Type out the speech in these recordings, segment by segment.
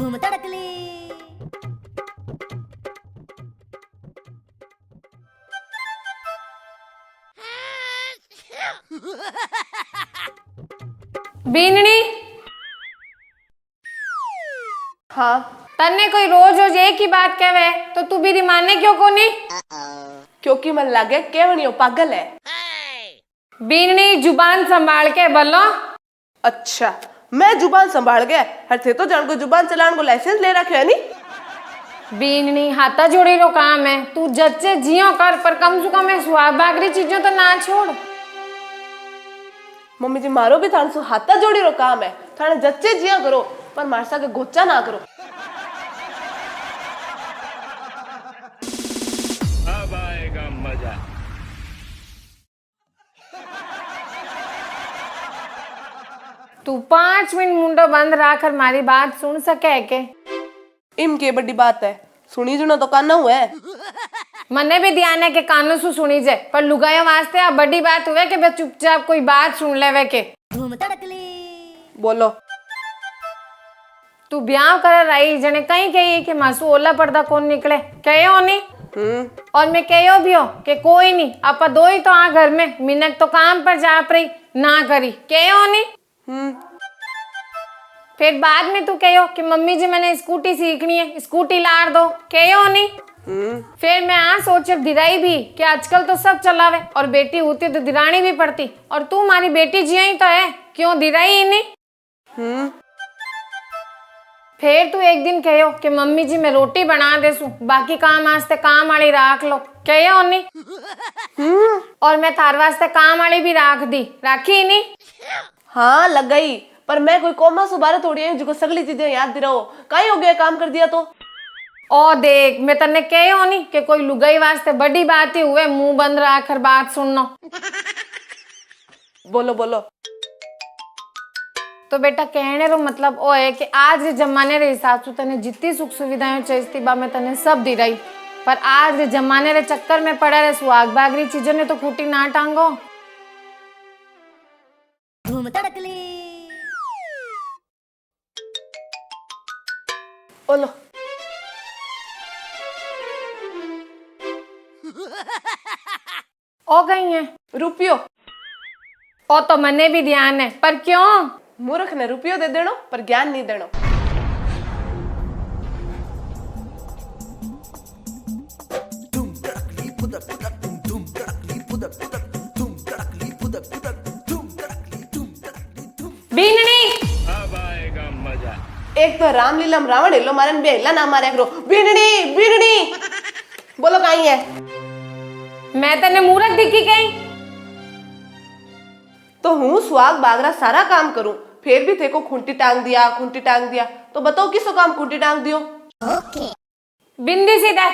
धूम तड़कली। बीननी, हाँ, तन्ने कोई रोज रोज एक ही बात कहवे तो तू भी मानने क्यों कोनी? क्योंकि मन लागे केवनियो पागल है। बीननी, जुबान संभाल के बोलो। अच्छा, मैं जुबान संभाल गया हर थे तो जान को जुबान चलाने को लाइसेंस ले रखे है नी। बीननी, हाथा जोड़ी रो काम है, तू जच्चे जियो कर पर कम से कम स्वाद बागरी चीजों तो ना छोड़। मम्मी जी मारो भी थाने सु हाथा जोड़ी रो काम है, थाने जच्चे जिया करो पर मारसा के गोचा ना करो। अब आएगा मजा। तू 5 मिनट मुंडो बंद रखकर मारी बात सुन सके है के? इम के बड़ी बात है, सुनी जुनो तो काना हुआ है। मने भी ध्यान है कि कानों से सुनी जाए पर लुगायों वास्ते अब बड़ी बात हुए कि बस चुपचाप कोई बात सुन लेवे के। धूम तड़कली। बोलो। तू ब्याह कर रही जने कहीं कही कि मासू ओला पर्दा कौन निकले कहो नहीं। और मैं कहो भी हो कि कोई नहीं आपा दो ही तो आ घर में, मिनट तो काम पर जा पड़ी ना करी कहो नहीं। फिर बाद में तू कहो कि मम्मी जी मैंने स्कूटी सीखनी है, स्कूटी लार दो कहो नहीं। फिर मैं आ सोच दिराई भी कि आजकल तो सब चलावे और बेटी होती तो दिरानी भी पड़ती, और तू हमारी बेटी जिया ही तो है, क्यों दिराई ही नहीं। फिर तू एक दिन कहो कि मम्मी जी मैं रोटी बना देसू, बाकी काम वास्ते काम वाली राख लो कहो नहीं। और मैं थार वास्ते काम वाली भी राख दी, राखी ही नहीं। हाँ लग गई, पर मैं कोई कोमा सुबारे थोड़ी है जो सगली चीजें याद दिलाओ, काई हो गया काम कर दिया तो। ओ देख, मैं तन्ने कहो नहीं कि कोई लुगाई वास्ते बड़ी बात ही हुए मुंह बंद रखकर बात सुनना। बोलो बोलो। तो बेटा कहने रो मतलब ओ है कि आज के जमाने रे हिसाब से तने जितनी सुख सुविधाएं चाहिए बा मैं तने सब दी रही, पर आज के जमाने रे चक्कर में पड़ा रहे सुहाग बागरी चीजों ने तो खूटी ना टांगो। धूम तड़कली। बोलो। ओ गई है रुपयो। ओ तो मने भी ध्यान है, पर क्यों? मूर्ख ने रुपयो दे देनो पर ज्ञान नहीं देनो। बीननी, अब आएगा मजा। एक तो रामलीला में रावण हिलो मारे बे हिला ना मारे करो। बीननी बीननी बोलो कहीं है? मैं तने मूर्ख दिखी कहीं? तो हूँ सुहाग बागरा सारा काम करूं, फिर भी थे को खूंटी टांग दिया तो बताओ किसो काम खूंटी टांग दियो? बिंदी सीधा।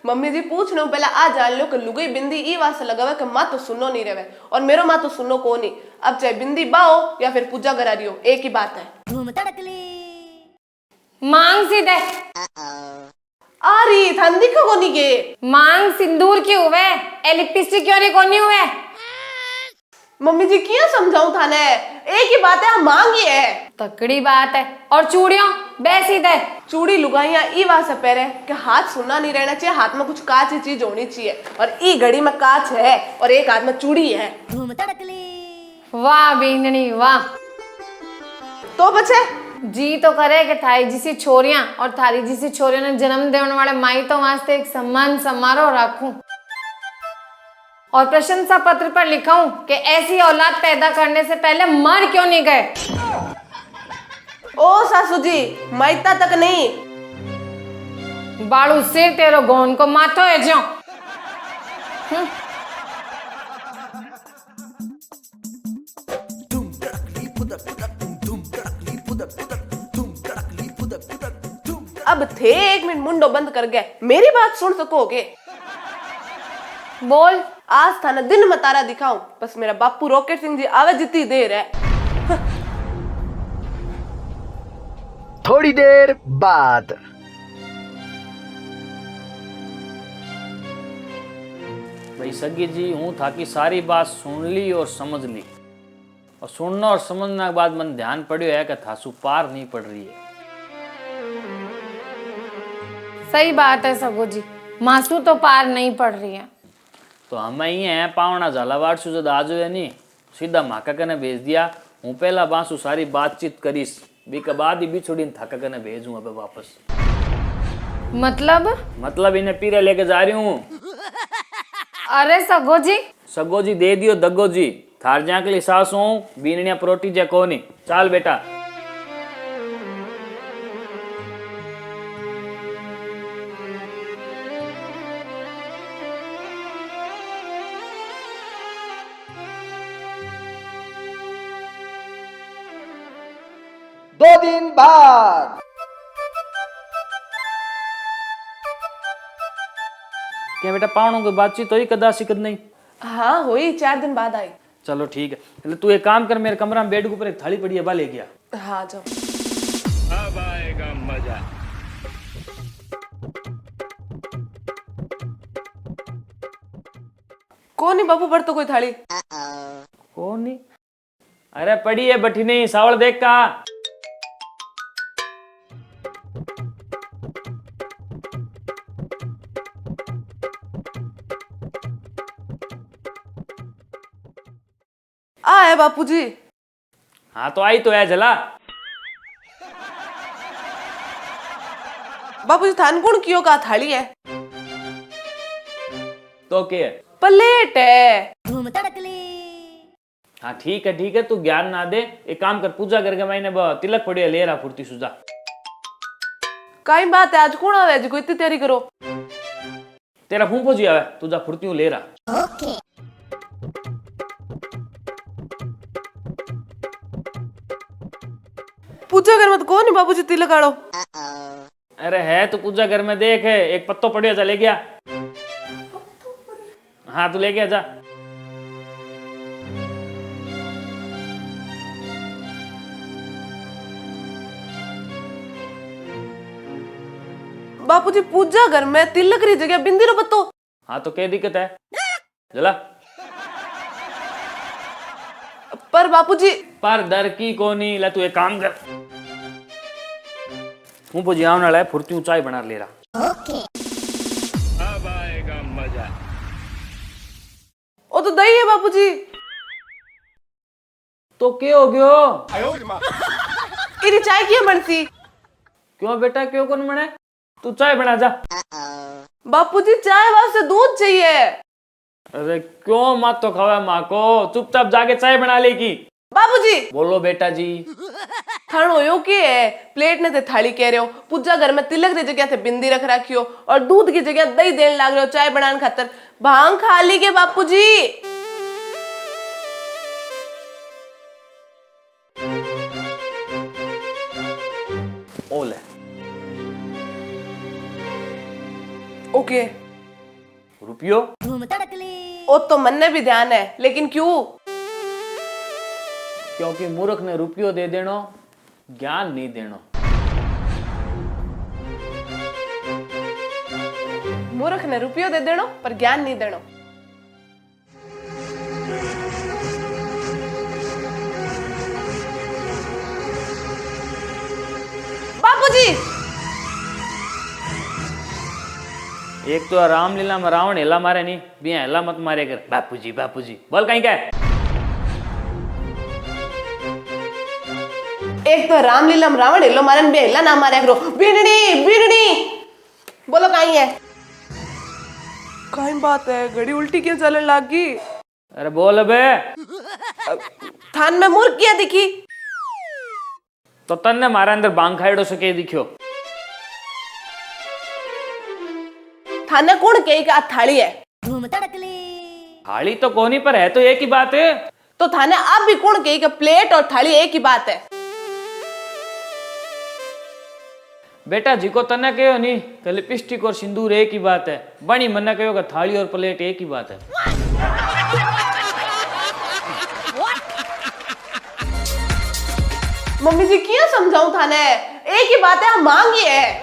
मम्मी जी पूछ लो पहले आ जान लो कि लुगई बिंदी ई वास्ते लगावे कि माँ तो सुनो नहीं रहे और मेरो माँ तो सुनो को नहीं। अब चाहे बिंदी बाओ या फिर पूजा करा रही हो, एक ही बात है। धूम तड़कली। मांग सीधे। आ रही थान दिखो को नहीं के। मांग सिंदूर की हुए, लिपस्टिक क्यों नहीं कोनी हुए? मम्मी जी क्या समझाऊं थाने, एक ही बात है, मांगी है। तकड़ी बात है। और चूड़ियों बे सीधे। चूड़ी लुगाइया ई वास्ते पहरे कि हाथ सुनना नहीं रहना चाहिए, हाथ में कुछ कांच की चीज होनी चाहिए, और ई घड़ी में कांच है और एक हाथ में चूड़ी है। धूम तड़कली। वाह बीननी वाह। तो बचे जी तो करे कि थारी जिसी छोरियां और थारी जिसी छोरियों ने जन्म देने वाले माइतों वास्ते एक सम्मान समारोह रखूं और प्रशंसा पत्र पर लिखाऊं कि ऐसी औलाद पैदा करने से पहले मर क्यों नहीं गए। ओ सासू जी, माइता तक नहीं, बाड़ू सिर तेरो गोन को माथो है जो। अब थे 1 मिनट मुंडो बंद कर गए, मेरी बात सुन सकोगे? बोल। आज थाना दिन में तारा दिखाऊं, बस मेरा बापू रॉकेट सिंह जी आवे जितनी देर है। थोड़ी देर बाद। भाई सगी जी, हूँ था कि सारी बात सुन ली और समझ ली, और सुनना और समझने के बाद मन ध्यान पड़ियो है कि थासु पार नहीं पड़ रही है। सही बात है सगो जी, मासू तो पार नहीं पड़ रही है। तो हमें ये है पावना झालावाड़ से जब आज है नहीं सीधा माका कने भेज दिया। हूँ पहला बासु सारी बातचीत करीस बी के बाद ही बिछोड़ी थाका कने भेजूं अब वापस। मतलब इन्हें पीरे लेके जा रही हूँ। अरे सगो जी, सगो जी दे दियो दगो जी, थार जा के लिए सास हूँ बीननिया प्रोटी जा कोनी। चाल बेटा। दो दिन बाद क्या बेटा पावनों की बातचीत हुई कदा सिकद नहीं? हाँ हुई, 4 दिन बाद आई। चलो ठीक है, मतलब तू एक काम कर, मेरे कमरा में बेड के ऊपर एक थाली पड़ी है, बा ले गया। हाँ जाओ। अब आएगा मजा। कौन नहीं बापू पर तो कोई थाली? कौन नहीं? अरे पड़ी है बठी नहीं, सावल देख का। आ है बापूजी। हाँ तो आई तो है जला। बापूजी थान कौन कियो का थाली है? तो क्या है? प्लेट है। धूम तड़कली। हाँ ठीक है तू ज्ञान ना दे, एक काम कर पूजा करके मैंने तिलक पड़ी है ले रहा फुर्ती सुजा। काई बात है, आज कौन आवे जी, कोई इतनी तैयारी करो। तेरा फूफो जी आवे, तुझा फुर्ती ले रहा। ओके। पूजा कर मत कौन नहीं बापूजी तिलक आड़ो। अरे है तो पूजा घर में देख है, एक पत्तो पड़िया जा ले गया। हाँ तू ले गया जा। बापूजी पूजा घर में तिलक री जगह बिंदी रो पत्तो। हाँ तो क्या दिक्कत है जला? पर बापूजी पर दर की कोनी ला, तू एक काम कर, फूफो जी आने वाला है, फुर्ती चाय बना ले रहा। ओके। अब आएगा मजा। ओ तो दही है बापूजी। तो क्या हो गयो? इरी चाय की बनती? क्यों बेटा क्यों कौन बने? तू चाय बना जा। बापूजी चाय वास्ते दूध चाहिए। अरे क्यों मत तो खावा माँ को, चुपचाप जाके चाय बना लेगी। बापूजी बोलो बेटा जी। खानो यो के है, प्लेट ने ते थाली कह रहे हो, पूजा घर में तिलक की जगह थे बिंदी रख रखी हो और दूध की जगह दही देने लाग रहे हो चाय बनाने खातर। भांग खा ली के बापूजी? ओले ओके। रुपयो? धूम तड़कली। ओ तो मन ने भी ध्यान है, लेकिन क्यों? क्योंकि मूर्ख ने रुपयो दे देनो, ज्ञान नहीं देनो। मूर्ख ने रुपयो दे देनो पर ज्ञान नहीं देनो। बापूजी एक तो रामलीला में रावण हेला मारे नहीं, बिया हेला मत मारे कर। बापूजी बापूजी बोल कहीं क्या? एक तो रामलीला में रावण हेलो मारन बे हेला ना मारे करो। बीननी बीननी बोलो कहीं है? कहीं बात है, घड़ी उल्टी क्यों चलने लगी? अरे बोल बे। थान में मूर्ख क्या दिखी? तो तन्ने मारा अंदर बांग खाइडो से के दिखियो? थाने कौन कही कि आ थाली है? धूम तड़कली। थाली तो कोनी पर है तो एक ही बात है। तो थाने आप भी कौन कही कि प्लेट और थाली एक ही बात है? बेटा जी को तन्ने कहो नहीं कि लिपस्टिक और सिंदूर एक ही बात है, बनी मन्ना कहो कि थाली और प्लेट एक ही बात है। मम्मी जी क्यों समझाऊं थाने? एक ही बात है, हम मांगी है।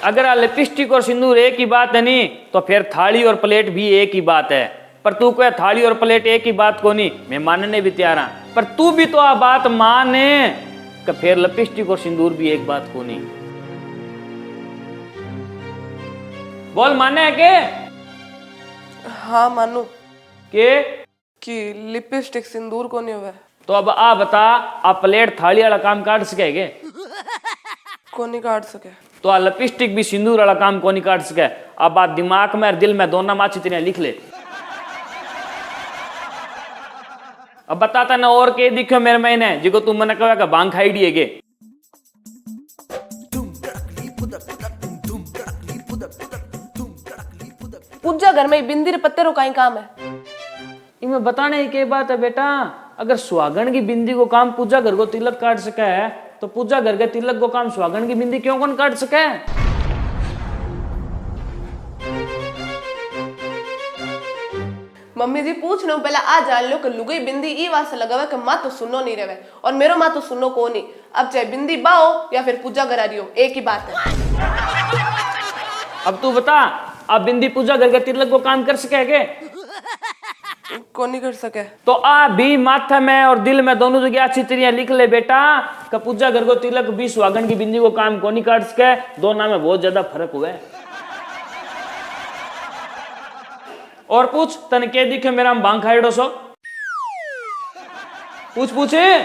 अगर आ लिपस्टिक और सिंदूर एक ही बात है नहीं तो फिर थाली और प्लेट भी एक ही बात है। पर तू कहे थाली और प्लेट एक ही बात को नहीं, मैं मानने भी तैयार हाँ, पर तू भी तो आ बात माने कि फिर लिपस्टिक और सिंदूर भी एक बात को नहीं। बोल माने है के? हाँ मानू के? कि लिपस्टिक सिंदूर को नहीं हुआ। तो अब आ बता, आ प्लेट थाली वाला काम काट सकेगे? को नहीं काट सके। तो आ लिपस्टिक भी सिंदूर वाला काम को नहीं काट सके। अब बात दिमाग में और दिल में दोनों माची तेरे लिख ले। अब बताता ना और के दिखो मेरे महीने जिको तू मन कहे का भांग खाई दिएगे। पूजा घर में बिंदी रे पत्ते रो काई काम है? इनमें बताने की बात है बेटा, अगर सुहागन की बिंदी को काम पूजा घर को तिलक काट सका है तो पूजा घर के तिलक को काम सुहागन की बिंदी क्यों कौन काट सके? मम्मी जी पूछ लो पहले आ जान लो कि लुगाई बिंदी ई वास्ते लगावे कि मां तो सुनो नहीं रहे और मेरो मां तो सुनो को नहीं। अब चाहे बिंदी बाओ या फिर पूजा करा रही हो, एक ही बात है। अब तू बता, अब बिंदी पूजा घर के तिलक को काम कर सकेगे? को नहीं कर सके। तो आ भी माथा में और दिल में दोनों जगह अच्छी तरह लिख ले बेटा कि पूजा घर को तिलक भी सुहागन की बिंदी को काम को नहीं काट सके। दोनों में बहुत ज्यादा फर्क हुआ है। और पूछ तन के दिखे मेरा भांग खाइडो सो? पूछ पूछे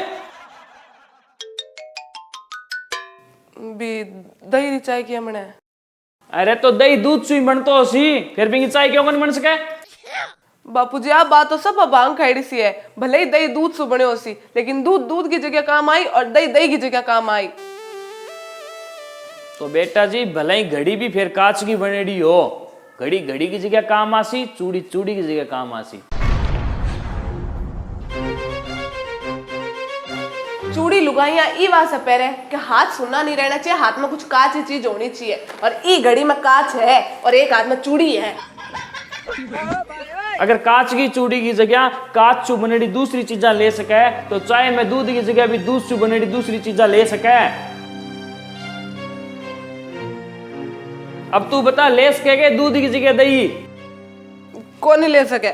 भी दही री चाय की हमने। अरे तो दही दूध से ही बनतो सी, फिर भी चाय क्यों नहीं बन सके? बापूजी आप बात तो सब भांग खाइडी सी है, भले ही दही दूध से बने हो सी, लेकिन दूध दूध की जगह काम आई और दही दही की जगह काम आई। तो बेटा जी भले ही घड़ी भी फिर कांच की बनेड़ी हो, घड़ी घड़ी की जगह काम आसी, चूड़ी चूड़ी की जगह काम आसी। चूड़ी लुगाइया ई वास्ते पहरे कि हाथ सुनना नहीं रहना चाहिए, हाथ में कुछ कांच की चीज होनी चाहिए और ई घड़ी में कांच है और एक हाथ में चूड़ी है। अगर कांच की चूड़ी की जगह कांच चू बनेड़ी दूसरी चीजा ले सके तो चाय में दूध की जगह भी दूध चू बनेड़ी दूसरी चीजा ले सके। अब तू बता ले सके दूध की जगह दही? को नहीं ले सके।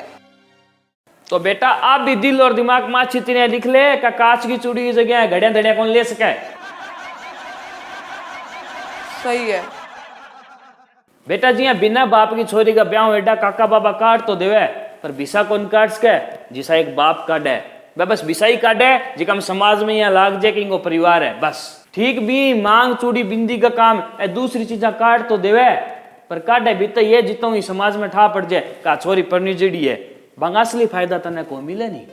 तो बेटा आप भी दिल और दिमाग में अच्छी तरह लिख ले का कांच की चूड़ी की जगह घड़िया धड़िया कौन ले सके? सही है बेटा जी बिना बाप की छोरी का ब्याह एडा काका बाबा काट तो देवे, पर बिसा कौन काट सके? जिसा एक बाप काटे बस बिसा ही काटे जिका हम समाज में यहाँ लाग जाए कि इनको परिवार है बस। ठीक भी मांग चूड़ी बिंदी का काम है, दूसरी चीजा काट तो देवे पर काटे भी तो ये जितो ही समाज में ठा पड़ जाए का छोरी परनी जेड़ी है, बंग असली फायदा तने को मिले नहीं।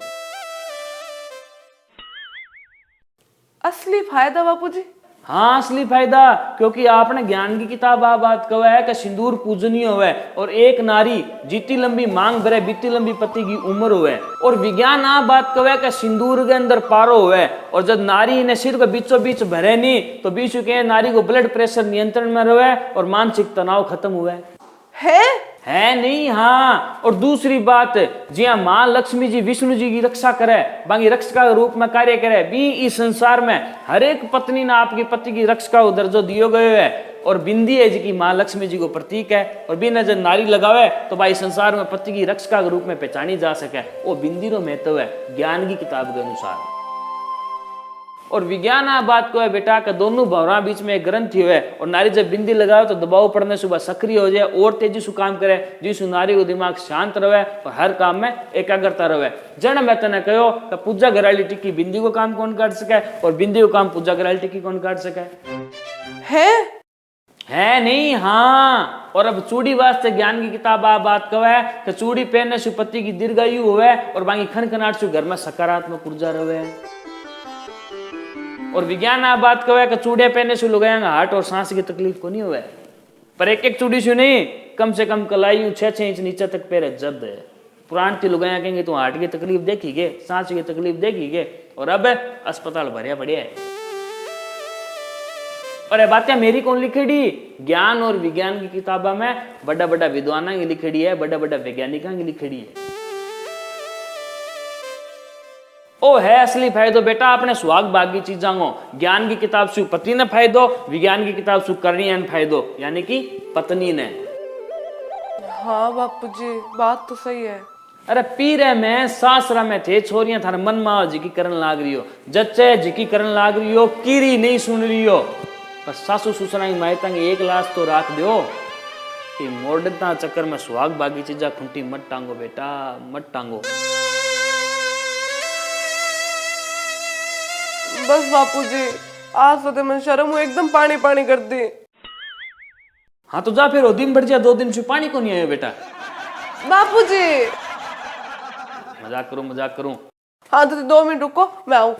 असली फायदा बापूजी? हाँ असली फायदा, क्योंकि आपने ज्ञान की किताब आ बात कहा है कि सिंदूर पूजनीय होवे और एक नारी जितनी लंबी मांग भरे बीती लंबी पति की उम्र होवे। और विज्ञान आ बात कहा है कि सिंदूर के अंदर पारो होवे और जब नारी ने सिर को बीचों बीच भरे नहीं तो बीच के नारी को ब्लड प्रेशर नियंत्रण में रहे और मानसिक तनाव खत्म हुआ है नहीं। हाँ और दूसरी बात जी हाँ माँ लक्ष्मी जी विष्णु जी की रक्षा करे, बाकी रक्षका के रूप में कार्य करे भी इस संसार में हर एक पत्नी ने आपके पति की रक्षा को दर्जो दियो गए है और बिंदी है जी की माँ लक्ष्मी जी को प्रतीक है और बिना जब नारी लगावे तो भाई संसार में पति की रक्षा के रूप में पहचानी जा सके, वो बिंदी रो महत्व है ज्ञान की किताब के अनुसार। और विज्ञान आ बात को है बेटा का दोनों भवरा बीच में एक ग्रंथि है और नारी जब बिंदी लगाओ तो दबाव पड़ने से वह सक्रिय हो जाए और तेजी से काम करे, जिससे नारी को दिमाग शांत रहे और हर काम में एकाग्रता रहे। जन मैं तने कहो कि पूजा घराली टिक्की बिंदी को काम कौन काट सके और बिंदी को काम पूजा घराली टिक्की कौन काट सके? है नहीं। हाँ और अब चूड़ी वास्ते ज्ञान की किताब आ बात कहा है कि चूड़ी पहनने से पति की दीर्घायु हुए और बाकी खनखनाट से घर में सकारात्मक ऊर्जा रहे। और विज्ञान आ बात कहे कि चूड़िया पहनने से लोग हार्ट और सांस की तकलीफ को नहीं हुआ पर एक एक चूड़ी से नहीं कम से कम कलाई 6-6 इंच नीचे तक पैर जब्द है। पुरान थी लोग कहेंगे तो हार्ट की तकलीफ देखीगे, सांस की तकलीफ देखीगे और अब अस्पताल भरिया पड़िया है। और ये बातें मेरी कौन लिखेड़ी? ज्ञान और विज्ञान की किताबा में बड़ा बड़ा विद्वाना की लिखेड़ी है, बड़ा बड़ा वैज्ञानिका की लिखेड़ी है। ओ है असली फायदो बेटा अपने सुहाग भाग की चीजा को ज्ञान की किताब से पति ने फायदो, विज्ञान की किताब से करनी फायदो यानी कि पत्नी ने। हाँ बापूजी बात तो सही है। अरे पीरे में सासरा में थे छोरियां थारे मन में झिकी करन लाग रही हो, जच्चे झिकी करन लाग रही हो, कीरी नहीं सुन रही हो। पर सासू ससुरा की मायता की एक लाश तो राख दो। ये मॉडर्नता चक्कर में सुहाग बागी चीजा खुंटी मत टांगो बेटा, मत टांगो। बस बापूजी, आज तो मन शर्म हुई एकदम पानी पानी कर दी। हाँ तो जा फिर वो दिन बढ़ जा, 2 दिन से पानी को नहीं आयो बेटा। बापूजी मजाक करूं। हाँ तो 2 मिनट रुको, मैं आऊं।